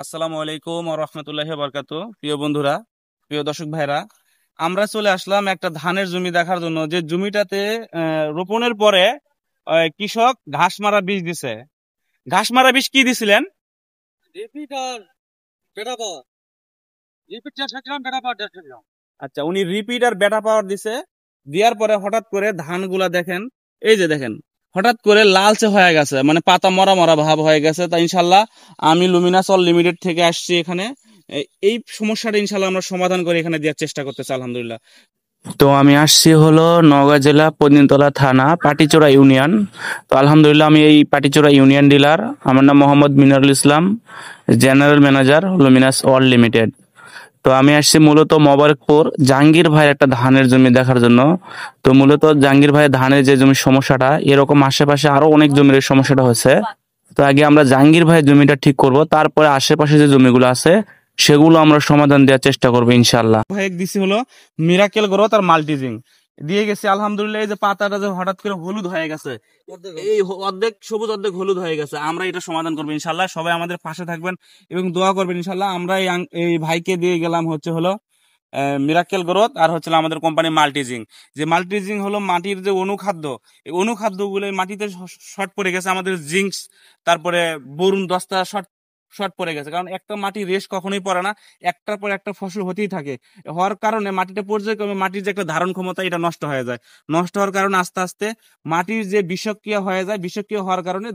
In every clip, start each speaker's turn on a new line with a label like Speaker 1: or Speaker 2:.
Speaker 1: আসসালামু আলাইকুম ওয়া রাহমাতুল্লাহি ওয়া বারাকাতুহু। প্রিয় বন্ধুরা, প্রিয় দর্শক ভাইরা, আমরা চলে আসলাম একটা ধানের জমি দেখার জন্য, যে জমিটাতে রোপণের পরে কৃষক ঘাস মারা বীজ দিছে। ঘাস মারা বীজ কি দিছিলেন?
Speaker 2: রিপিট আর বেটা পাওয়ার। রিপিট 150 গ্রাম, বেটা পাওয়ার 150 গ্রাম।
Speaker 1: আচ্ছা, উনি রিপিট আর বেটা পাওয়ার দিছে। দেওয়ার পরে হঠাৎ করে ধানগুলা দেখেন, এই যে দেখেন, হঠাৎ করে লালচে হয়ে গেছে, মানে পাতা মরা মরা ভাব হয়ে গেছে। তাই ইনশাল্লাহ আমি লুমিনাস অল লিমিটেড থেকে আসছি এখানে। এই সমস্যাটা ইনশাল্লাহ আমরা সমাধান করে এখানে দেওয়ার চেষ্টা করতেছি আলহামদুলিল্লাহ। তো আমি আসছি হলো নওগাঁ জেলা পদিনতলা থানা পাটিচোরা ইউনিয়ন। তো আলহামদুলিল্লাহ আমি এই পাটিচোরা ইউনিয়ন ডিলার। আমার নাম Mohammad Minarul Islam, general manager Luminous all limited. তো আমি আসছি মূলত মোবারকপুর জাহাঙ্গীর ভাইয়ের একটা ধানের জমি দেখার জন্য। তো মূলত জাহাঙ্গীর ভাইয়ের ধানের যে জমির সমস্যাটা, এরকম আশেপাশে আরো অনেক জমির এই সমস্যাটা হয়েছে। তো আগে আমরা জাহাঙ্গীর ভাইয়ের জমিটা ঠিক করব, তারপরে আশেপাশে যে জমিগুলো আছে সেগুলো আমরা সমাধান দেওয়ার চেষ্টা করবো ইনশাল্লাহ। ভাই দিছি হলো মিরাকেল গ্রোথ আর মাল্টিজিং দিয়ে গেছে আলহামদুলিল্লাহ। এই যে পাতাটা যে হঠাৎ করে হলুদ হয়ে গেছে, এই অর্ধেক সবুজ অর্ধেক হলুদ হয়ে গেছে, আমরা এটা সমাধান করবো ইনশাল্লাহ। সবাই আমাদের পাশে থাকবেন এবং দোয়া করবেন ইনশাল্লাহ। আমরা এই ভাইকে দিয়ে গেলাম হলো মিরাকেল গ্রোথ আর আমাদের কোম্পানি মাল্টিজিং। যে মাল্টিজিং হলো মাটির যে অনুখাদ্য, এই অনুখাদ্যগুলো মাটিতে শর্ট পড়ে গেছে, আমাদের জিঙ্কস, তারপরে বোরন 10টা শর্ট শর্ট পড়ে গেছে। কারণ একটা মাটি রেস্ট কখনোই পড়ে না, একটার পর একটা ফসল হতেই থাকে। হওয়ার কারণে মাটিটা পর্যায়ক্রমে মাটির যে একটা ধারণ ক্ষমতা এটা নষ্ট হয়ে যায়। নষ্ট হওয়ার কারণে আস্তে আস্তে মাটির যে বিষক্রিয়া হয়ে যায়, বিষক্রিয়া হওয়ার কারণে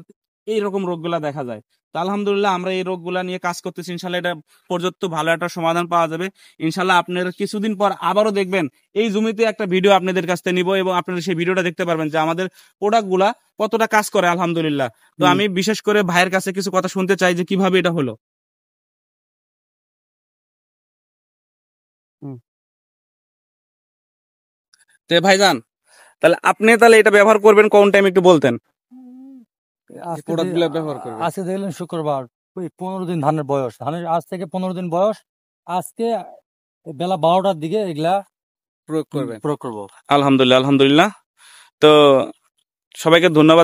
Speaker 1: এইরকম রোগগুলা দেখা যায়। তো আলহামদুলিল্লাহ আমরা এই রোগগুলা নিয়ে কাজ করতেছি, ইনশাল্লাহ এটা পর্যাপ্ত ভালো একটা সমাধান পাওয়া যাবে ইনশাল্লাহ। আপনারা কিছুদিন পর আবারও দেখবেন এই জমিতে একটা ভিডিও আপনাদের কাছ থেকে নিব এবং আপনারা সেই ভিডিওটা দেখতে পারবেন যে আমাদের প্রোডাক্ট গুলা কতটা কাজ করে আলহামদুলিল্লাহ। তো আমি বিশেষ করে ভাইয়ের কাছে কিছু কথা শুনতে চাই যে কিভাবে এটা হলো। হুম। তো ভাইজান, তাহলে আপনি তাহলে এটা ব্যবহার করবেন কোন টাইম একটু বলতেন। প্রোডাক্ট গুলো ব্যবহার করবেন।
Speaker 2: আজকে দেখলেন শুক্রবার, ওই 15 দিন ধানের বয়স, ধানের আজ থেকে 15 দিন বয়স। আজকে বেলা 12টার দিকে এগুলা
Speaker 1: প্রয়োগ করবেন।
Speaker 2: প্রয়োগ করবো।
Speaker 1: আলহামদুলিল্লাহ আলহামদুলিল্লাহ। তো সবাইকে ধন্যবাদ।